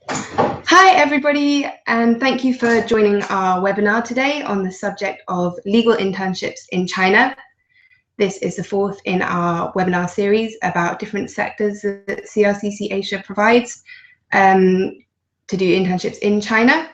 Hi everybody, and thank you for joining our webinar today on the subject of legal internships in China. This is the fourth in our webinar series about different sectors that CRCC Asia provides to do internships in China.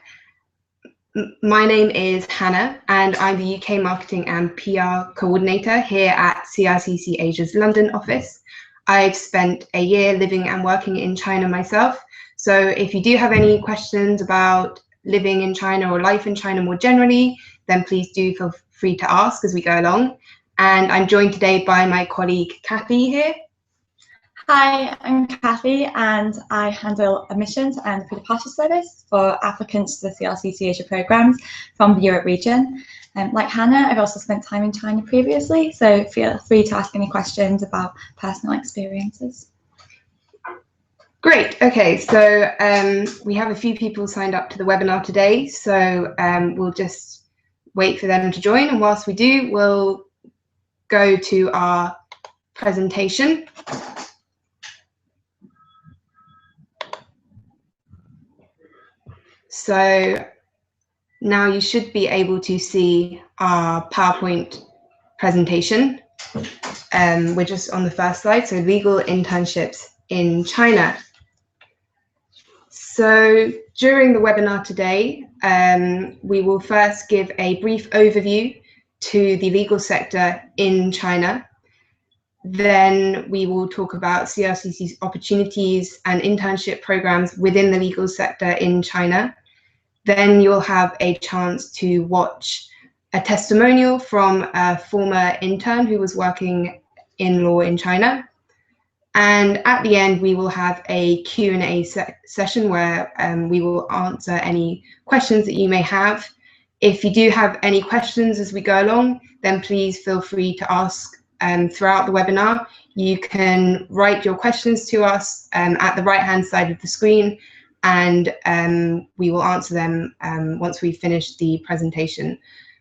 My name is Hannah, and I'm the UK Marketing and PR Coordinator here at CRCC Asia's London office. I've spent a year living and working in China myself, so if you do have any questions about living in China or life in China more generally, then please do feel free to ask as we go along. And I'm joined today by my colleague Kathy here. Hi, I'm Kathy, and I handle admissions and pre-departure service for applicants to the CRCC Asia programs from the Europe region. Like Hannah, I've also spent time in China previously, so feel free to ask any questions about personal experiences. Great. Okay, so we have a few people signed up to the webinar today, so we'll just wait for them to join, and whilst we do, we'll go to our presentation. So now you should be able to see our PowerPoint presentation. We're just on the first slide, so legal internships in China. So during the webinar today, we will first give a brief overview to the legal sector in China. Then we will talk about CRCC's opportunities and internship programs within the legal sector in China. Then you'll have a chance to watch a testimonial from a former intern who was working in law in China. And at the end, we will have a Q&A session where we will answer any questions that you may have. If you do have any questions as we go along, then please feel free to ask throughout the webinar. You can write your questions to us at the right-hand side of the screen, and we will answer them once we finish the presentation.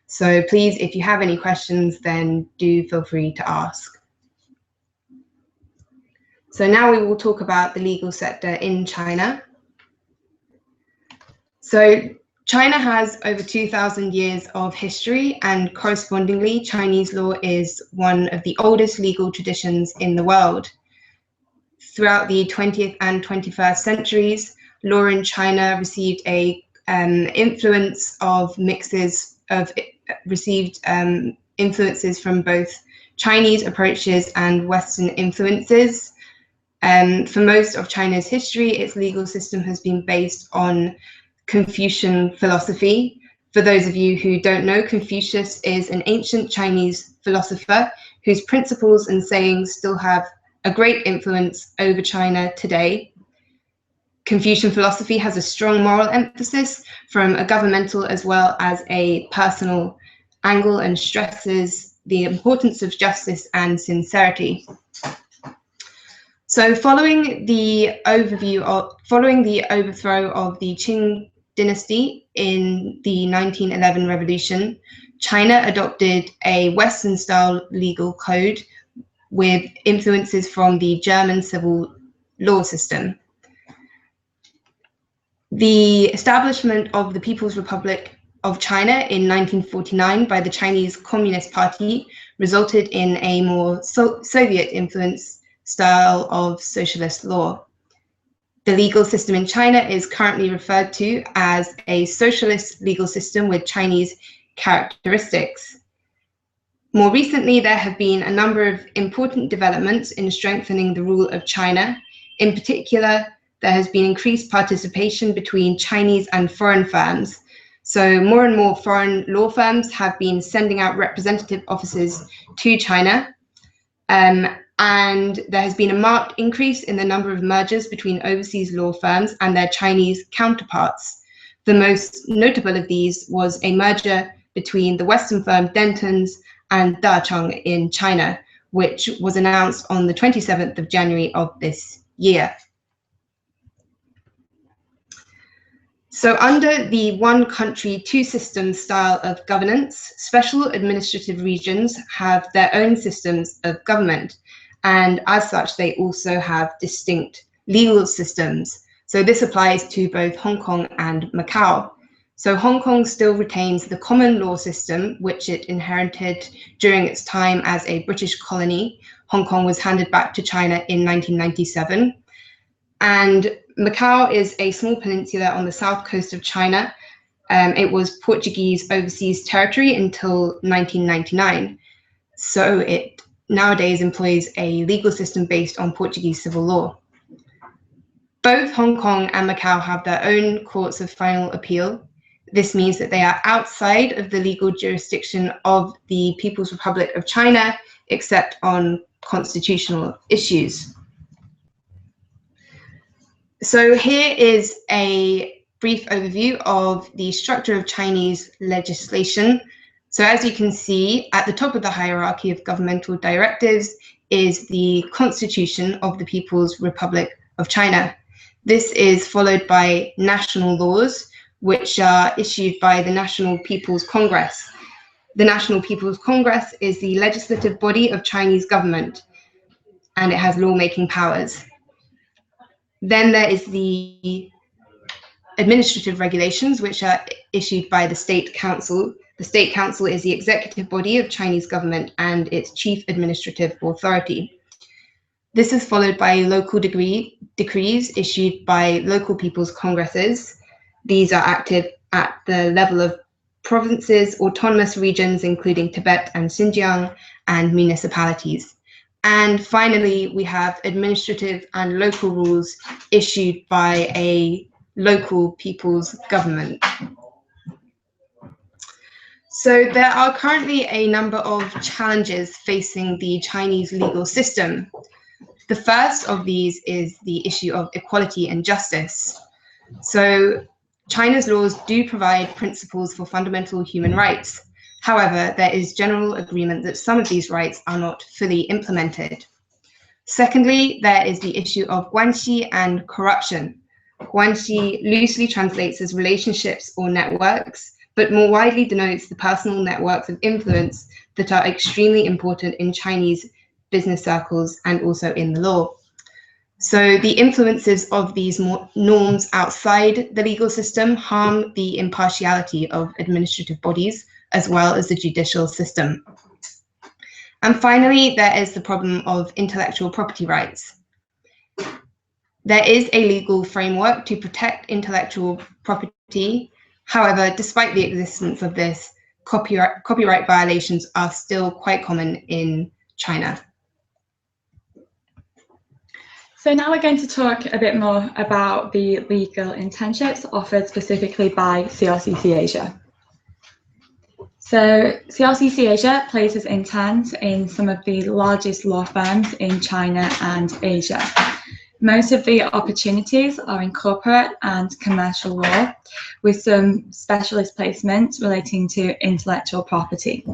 So please, if you have any questions, then do feel free to ask. So now we will talk about the legal sector in China. So China has over 2,000 years of history, and correspondingly, Chinese law is one of the oldest legal traditions in the world. Throughout the 20th and 21st centuries, law in China received a influences from both Chinese approaches and Western influences. For most of China's history, its legal system has been based on Confucian philosophy. For those of you who don't know, Confucius is an ancient Chinese philosopher whose principles and sayings still have a great influence over China today. Confucian philosophy has a strong moral emphasis from a governmental as well as a personal angle and stresses the importance of justice and sincerity. So following the overthrow of the Qing dynasty in the 1911 revolution, China adopted a Western-style legal code with influences from the German civil law system. The establishment of the People's Republic of China in 1949 by the Chinese Communist Party resulted in a more Soviet-influenced style of socialist law. The legal system in China is currently referred to as a socialist legal system with Chinese characteristics. More recently, there have been a number of important developments in strengthening the rule of China. In particular, there has been increased participation between Chinese and foreign firms. So more and more foreign law firms have been sending out representative offices to China. And there has been a marked increase in the number of mergers between overseas law firms and their Chinese counterparts. The most notable of these was a merger between the Western firm Dentons and Dachong in China, which was announced on the 27th of January of this year. So under the one country, two systems style of governance, special administrative regions have their own systems of government. And as such, they also have distinct legal systems. So this applies to both Hong Kong and Macau. So Hong Kong still retains the common law system, which it inherited during its time as a British colony. Hong Kong was handed back to China in 1997. And Macau is a small peninsula on the south coast of China. It was Portuguese overseas territory until 1999. So it nowadays employs a legal system based on Portuguese civil law. Both Hong Kong and Macau have their own courts of final appeal. This means that they are outside of the legal jurisdiction of the People's Republic of China, except on constitutional issues. So here is a brief overview of the structure of Chinese legislation. So as you can see, at the top of the hierarchy of governmental directives is the Constitution of the People's Republic of China. This is followed by national laws, which are issued by the National People's Congress. The National People's Congress is the legislative body of Chinese government, and it has lawmaking powers. Then there is the administrative regulations, which are issued by the State Council. The State Council is the executive body of Chinese government and its chief administrative authority. This is followed by local decrees issued by local people's congresses. These are active at the level of provinces, autonomous regions, including Tibet and Xinjiang, and municipalities. And finally, we have administrative and local rules issued by a local people's government. So there are currently a number of challenges facing the Chinese legal system. The first of these is the issue of equality and justice. So China's laws do provide principles for fundamental human rights. However, there is general agreement that some of these rights are not fully implemented. Secondly, there is the issue of guanxi and corruption. Guanxi loosely translates as relationships or networks, but more widely denotes the personal networks of influence that are extremely important in Chinese business circles and also in the law. So the influences of these norms outside the legal system harm the impartiality of administrative bodies as well as the judicial system. And finally, there is the problem of intellectual property rights. There is a legal framework to protect intellectual property. However, despite the existence of this, copyright violations are still quite common in China. So now we're going to talk a bit more about the legal internships offered specifically by CRCC Asia. So CRCC Asia places interns in some of the largest law firms in China and Asia. Most of the opportunities are in corporate and commercial law, with some specialist placements relating to intellectual property.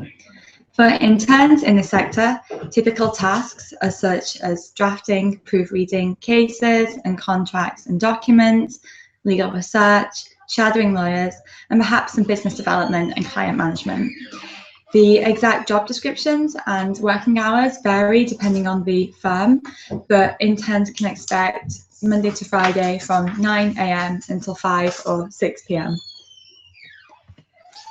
For interns in the sector, typical tasks are such as drafting, proofreading cases and contracts and documents, legal research, shadowing lawyers, and perhaps some business development and client management. The exact job descriptions and working hours vary depending on the firm, but interns can expect Monday to Friday from 9 a.m. until 5 or 6 p.m.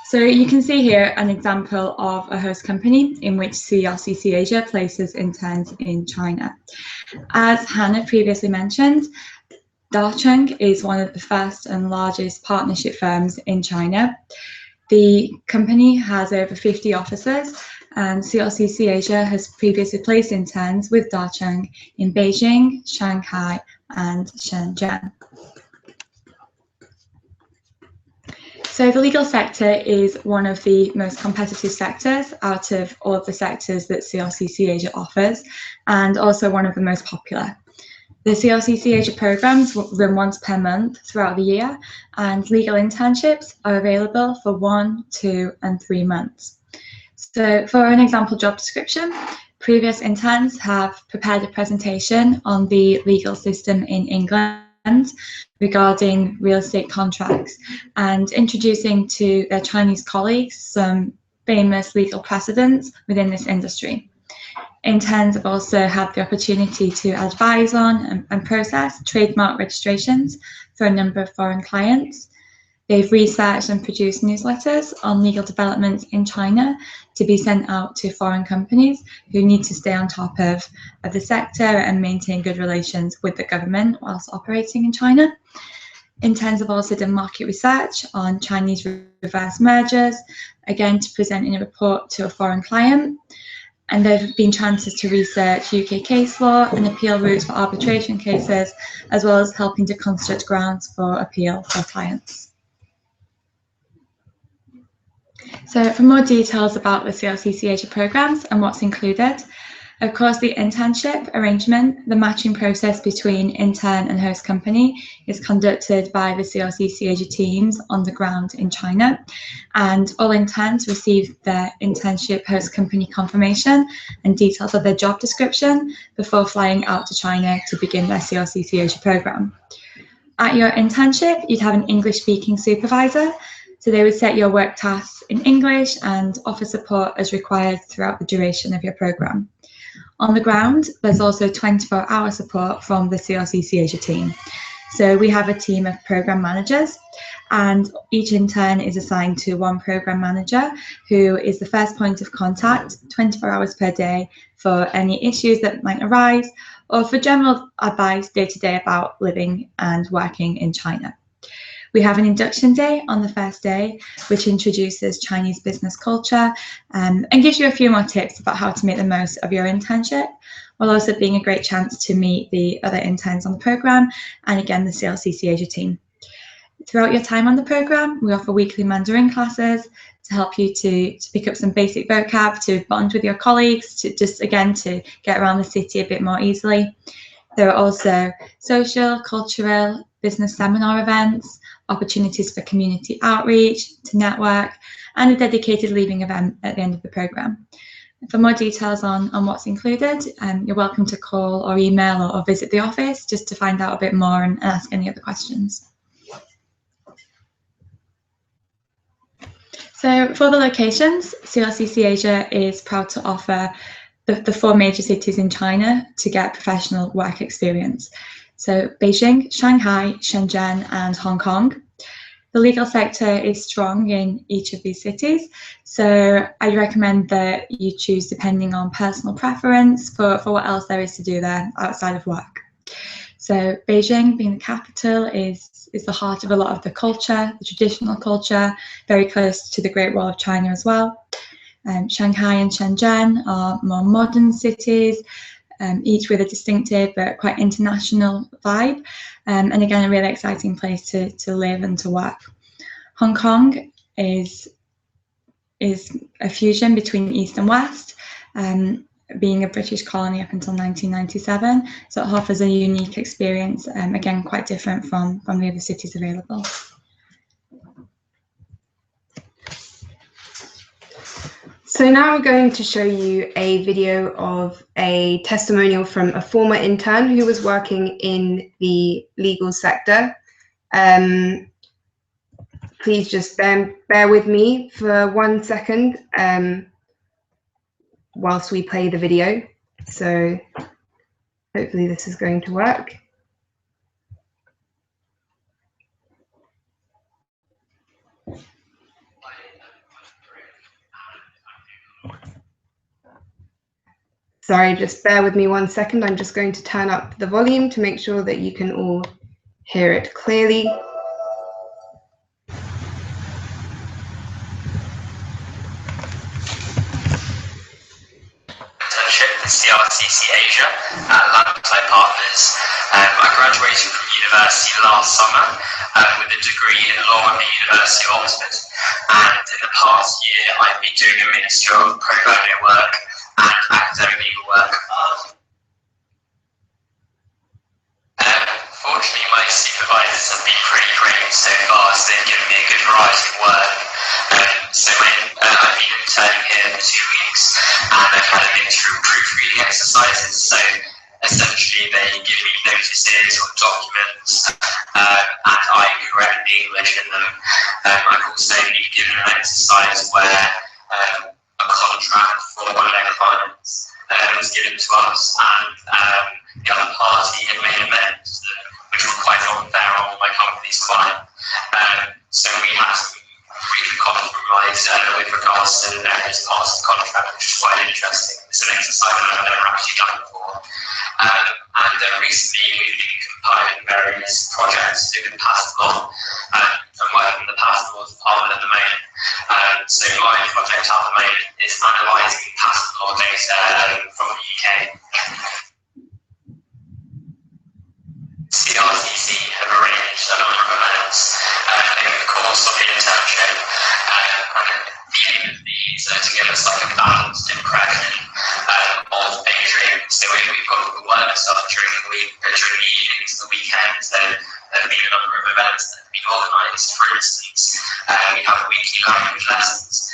So you can see here an example of a host company in which CRCC Asia places interns in China. As Hannah previously mentioned, Dacheng is one of the first and largest partnership firms in China. The company has over 50 offices, and CRCC Asia has previously placed interns with Dacheng in Beijing, Shanghai, and Shenzhen. So the legal sector is one of the most competitive sectors out of all of the sectors that CRCC Asia offers, and also one of the most popular. The CRCC Asia programs run once per month throughout the year, and legal internships are available for 1, 2, and 3 months. So for an example job description, previous interns have prepared a presentation on the legal system in England regarding real estate contracts and introducing to their Chinese colleagues some famous legal precedents within this industry. Interns have also had the opportunity to advise on and process trademark registrations for a number of foreign clients. They've researched and produced newsletters on legal developments in China to be sent out to foreign companies who need to stay on top of the sector and maintain good relations with the government whilst operating in China. Interns have also done market research on Chinese reverse mergers, again to present in a report to a foreign client. And there have been chances to research UK case law and appeal routes for arbitration cases, as well as helping to construct grounds for appeal for clients. So for more details about the CRCC Asia programs and what's included, of course, the internship arrangement, the matching process between intern and host company is conducted by the CRCC Asia teams on the ground in China, and all interns receive their internship host company confirmation and details of their job description before flying out to China to begin their CRCC Asia program. At your internship, you'd have an English-speaking supervisor, so they would set your work tasks in English and offer support as required throughout the duration of your program. On the ground, there's also 24-hour support from the CRCC Asia team. So we have a team of program managers, and each intern is assigned to one program manager who is the first point of contact 24 hours per day for any issues that might arise or for general advice day-to-day about living and working in China. We have an induction day on the first day, which introduces Chinese business culture and gives you a few more tips about how to make the most of your internship, while also being a great chance to meet the other interns on the programme and again the CRCC Asia team. Throughout your time on the programme, we offer weekly Mandarin classes to help you to pick up some basic vocab, to bond with your colleagues, to just again to get around the city a bit more easily. There are also social, cultural, business seminar events, opportunities for community outreach, to network, and a dedicated leaving event at the end of the programme. For more details on what's included, you're welcome to call or email or visit the office just to find out a bit more and ask any other questions. So for the locations, CRCC Asia is proud to offer the 4 major cities in China to get professional work experience. So Beijing, Shanghai, Shenzhen, and Hong Kong. The legal sector is strong in each of these cities, so I recommend that you choose depending on personal preference for what else there is to do there outside of work. So Beijing, being the capital, is the heart of a lot of the culture, the traditional culture, very close to the Great Wall of China as well. Shanghai and Shenzhen are more modern cities, each with a distinctive but quite international vibe, and again a really exciting place to live and to work. Hong Kong is a fusion between East and West, being a British colony up until 1997, so it offers a unique experience, again quite different from the other cities available. So now we're going to show you a video of a testimonial from a former intern who was working in the legal sector. Please just bear with me for 1 second whilst we play the video. So hopefully this is going to work. Sorry, just bear with me 1 second. I'm just going to turn up the volume to make sure that you can all hear it clearly. Internship with CRCC Asia at Untitled Partners. I graduated from university last summer with a degree in law at the University of Oxford, and in the past year I've been doing a mixture of pro bono work and academic legal work. Fortunately, my supervisors have been pretty great so far, so they've given me a good variety of work. I've been interning here for 2 weeks, and I've had an interim proofreading exercises. So essentially, they give me notices or documents, and I correct the English in them. I've also been given an exercise where a contract for one of their clients was given to us, and the other party had made amends, which were quite unfair on my company's client. So we had to reach a compromise with regards to various parts of the contract, which is quite interesting. It's an exercise that I've never actually done before. And recently we've been compiling various projects to do with patent law. I'm working in the patent law department at the moment. So my project at the moment is analysing patent law data from the UK. CRCC have arranged a number of events in the course of the internship, and the aim of these are to give us like a balanced impression of Beijing. So we've got all the work stuff during the week, during the evenings, the weekends. There have been a number of events that have been organised. For instance, we have weekly language lessons,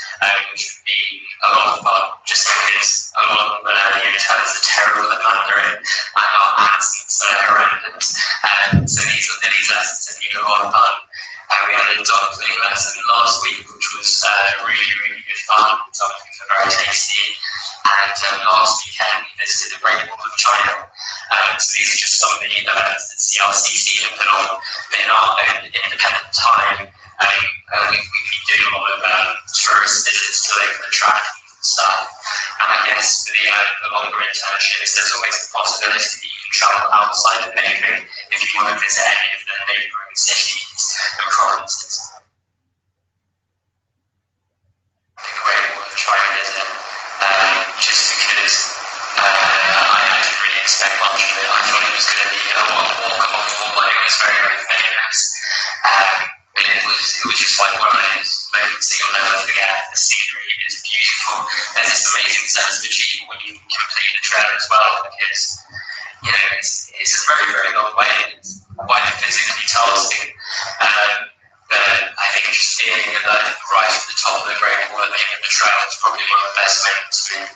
which would be a lot of fun, just because a lot of interns are terrible at Mandarin and our accents are horrendous. So these lessons have been a lot of fun. We had a dumpling lesson last week, which was really, really good fun. Dumplings are very tasty. And last weekend we visited the Great Wall of China. So these are just some of the events that CRCC have put on. But in our own independent time, we've been doing a lot of tourist visits to look at the track and stuff. And I guess for the longer internships, there's always the possibility that you can travel outside of Beijing if you want to visit any of the neighbouring cities and provinces. The Great Wall of China visit, just because I didn't really expect much of it. I thought it was going to be a walk along the wall, but it was very, very famous. But it was just like one of those moments that you'll never forget. The scenery is beautiful. There's this amazing sense of achievement when you complete the trail as well, because it's a very, very long way. It's quite physically taxing. But I think just being right at the top of the Great Wall at the end of the trail is probably one of the best moments for me.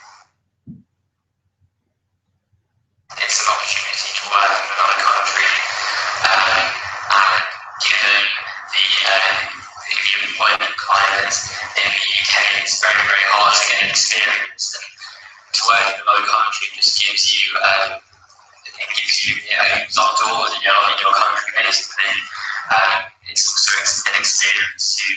It's an opportunity to work in another country, and given the employment climate in the UK, it's very, very hard to get experience. And to work in a low country just gives you opens up doors in your country basically. It's also an experience to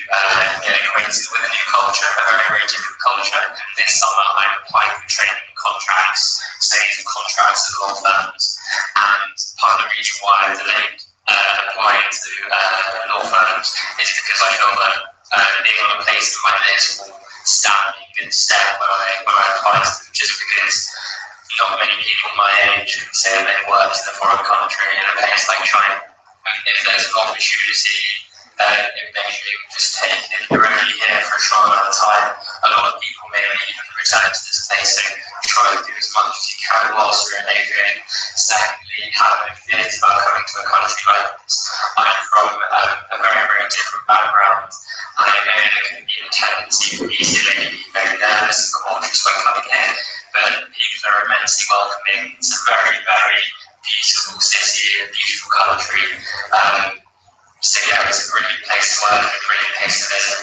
get acquainted with a new culture, a very, very different culture. This summer I'm applying for training contracts, sales and contracts at law firms, and part of the reason why I'm delayed applying to law firms is because I feel that being on a placement like this will stand me in good stead when I apply to them, just because not many people my age can say they've worked in a foreign country in a place like China. If there's an opportunity in Beijing, just take it. If you're only here for a short amount of time, a lot of people may not even return to this place, so try to do as much as you can whilst you're in Beijing. Secondly, have no fears about coming to a country like this. I'm from a very, very different background. I know there can be a tendency for me to be very nervous and cautious when coming here, but people are immensely welcoming. It's a very, very beautiful city, a beautiful country. So yeah, it's a brilliant place to work and a brilliant place to visit.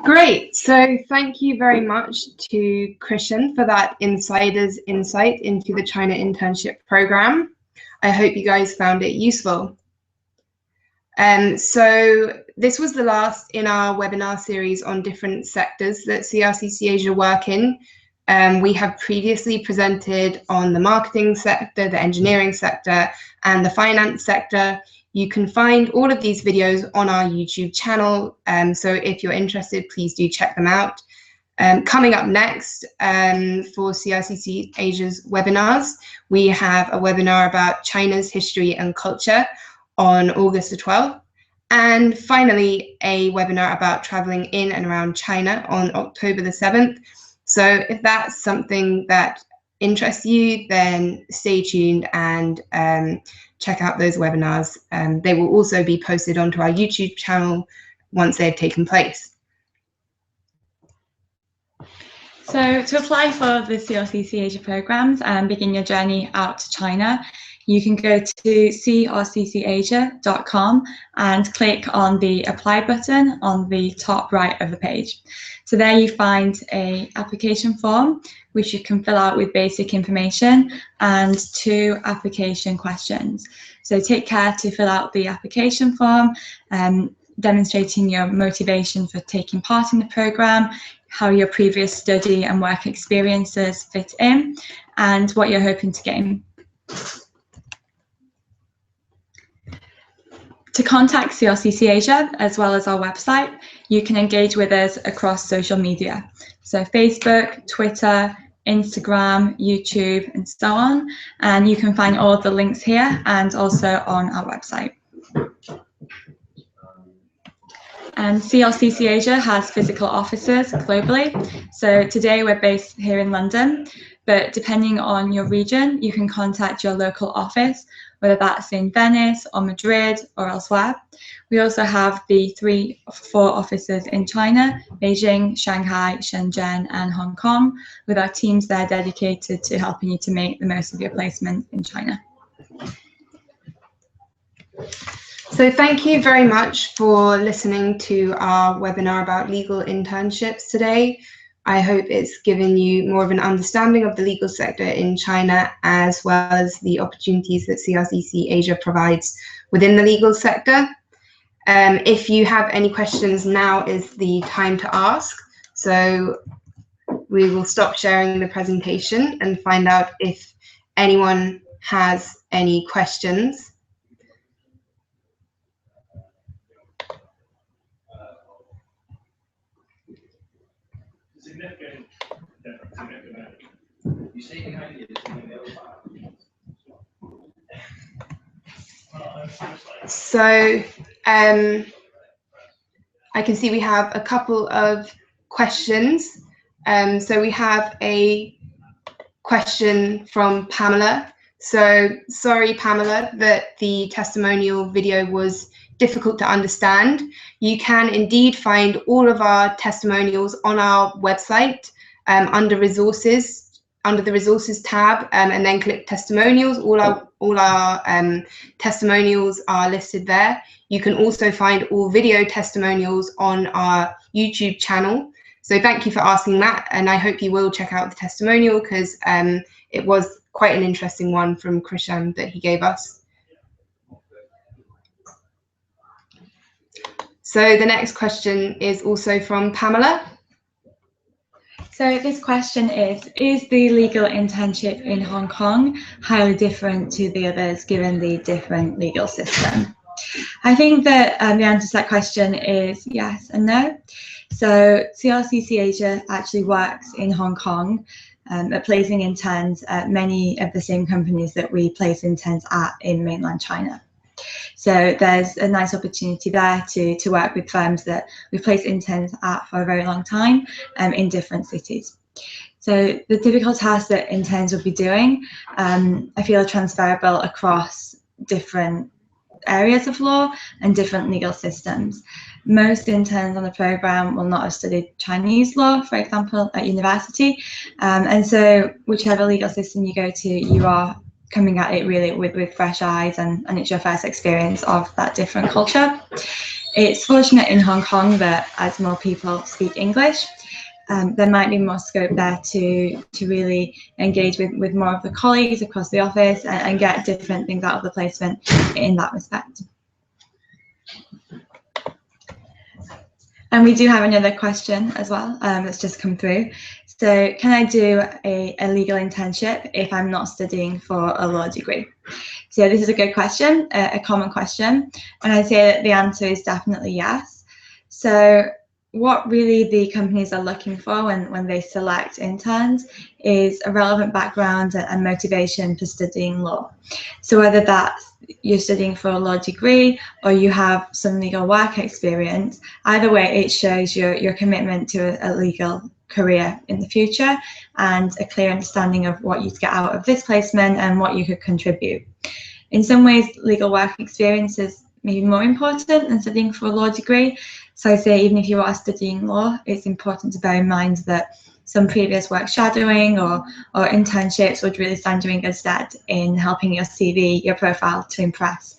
Great. So thank you very much to Christian for that insider's insight into the China internship program. I hope you guys found it useful. So this was the last in our webinar series on different sectors that CRCC Asia work in. We have previously presented on the marketing sector, the engineering sector, and the finance sector. You can find all of these videos on our YouTube channel. So if you're interested, please do check them out. Coming up next for CRCC Asia's webinars, we have a webinar about China's history and culture on August the 12th. And finally, a webinar about traveling in and around China on October the 7th. So if that's something that interests you, then stay tuned and check out those webinars. They will also be posted onto our YouTube channel once they've taken place. So to apply for the CRCC Asia programs and begin your journey out to China, you can go to crccasia.com and click on the apply button on the top right of the page. So there you find an application form which you can fill out with basic information and 2 application questions. So take care to fill out the application form, demonstrating your motivation for taking part in the programme, how your previous study and work experiences fit in, and what you're hoping to gain. To contact CRCC Asia, as well as our website, you can engage with us across social media. So Facebook, Twitter, Instagram, YouTube, and so on. And you can find all of the links here and also on our website. And CRCC Asia has physical offices globally. So today we're based here in London, but depending on your region, you can contact your local office, whether that's in Venice or Madrid or elsewhere. We also have the 4 offices in China, Beijing, Shanghai, Shenzhen, and Hong Kong, with our teams there dedicated to helping you to make the most of your placement in China. So thank you very much for listening to our webinar about legal internships today. I hope it's given you more of an understanding of the legal sector in China, as well as the opportunities that CRCC Asia provides within the legal sector. If you have any questions, now is the time to ask. So we will stop sharing the presentation and find out if anyone has any questions. So I can see we have a couple of questions. So we have a question from Pamela. So sorry, Pamela, that the testimonial video was difficult to understand. You can indeed find all of our testimonials on our website under the resources tab, and then click testimonials. All our testimonials are listed there. You can also find all video testimonials on our YouTube channel. So thank you for asking that, and I hope you will check out the testimonial, because it was quite an interesting one from Krishan that he gave us. So the next question is also from Pamela. So this question is the legal internship in Hong Kong highly different to the others given the different legal system? I think that the answer to that question is yes and no. So CRCC Asia actually works in Hong Kong at placing interns at many of the same companies that we place interns at in mainland China. So there's a nice opportunity there to work with firms that we've placed interns at for a very long time in different cities. So the typical tasks that interns will be doing, I feel, are transferable across different areas of law and different legal systems. Most interns on the program will not have studied Chinese law, for example, at university. And so whichever legal system you go to, you are coming at it really with fresh eyes, and it's your first experience of that different culture. It's fortunate in Hong Kong that as more people speak English, there might be more scope there to really engage with more of the colleagues across the office and get different things out of the placement in that respect. And we do have another question as well that's just come through. So can I do a legal internship if I'm not studying for a law degree? So this is a good question, a common question. And I'd say that the answer is definitely yes. So what really the companies are looking for when they select interns is a relevant background and motivation for studying law. So whether that's you're studying for a law degree or you have some legal work experience, either way it shows your commitment to a legal career in the future and a clear understanding of what you'd get out of this placement and what you could contribute. In some ways, legal work experience is maybe more important than studying for a law degree. So I say even if you are studying law, it's important to bear in mind that some previous work shadowing or internships would really stand you in good stead in helping your CV, your profile, to impress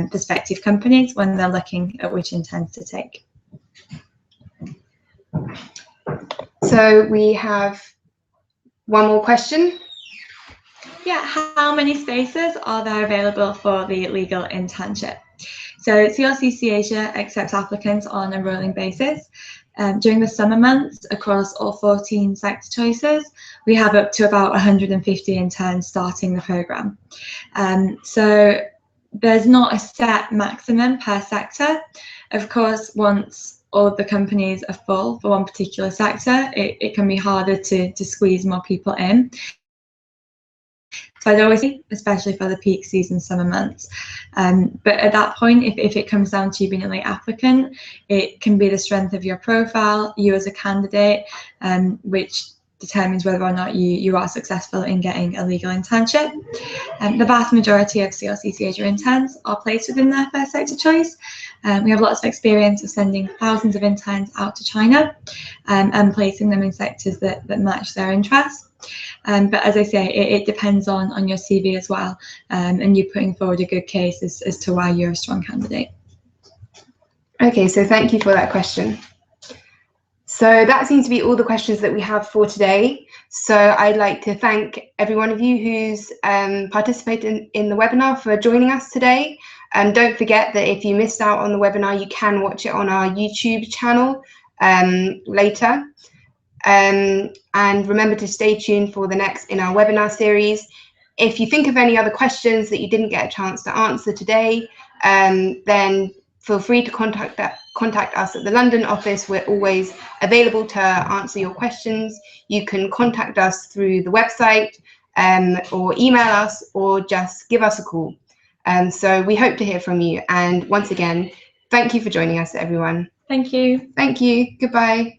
prospective companies when they're looking at which interns to take. So we have one more question. Yeah, how many spaces are there available for the legal internship? So CRCC Asia accepts applicants on a rolling basis. During the summer months, across all 14 sector choices, we have up to about 150 interns starting the programme. So there's not a set maximum per sector. Of course, once all of the companies are full for one particular sector, it can be harder to squeeze more people in. So I'd always say, especially for the peak season summer months. But at that point, if it comes down to you being a late applicant, it can be the strength of your profile, you as a candidate, which determines whether or not you are successful in getting a legal internship. The vast majority of CRCC Asia interns are placed within their first sector choice. We have lots of experience of sending thousands of interns out to China and placing them in sectors that match their interests. But as I say, it depends on your CV as well, and you putting forward a good case as to why you're a strong candidate. Okay, so thank you for that question. So that seems to be all the questions that we have for today. So I'd like to thank every one of you who's participated in the webinar for joining us today. And don't forget that if you missed out on the webinar, you can watch it on our YouTube channel later. And remember to stay tuned for the next in our webinar series. If you think of any other questions that you didn't get a chance to answer today, then feel free to contact us at the London office. We're always available to answer your questions. You can contact us through the website or email us or just give us a call. So we hope to hear from you. And once again, thank you for joining us, everyone. Thank you. Thank you. Goodbye.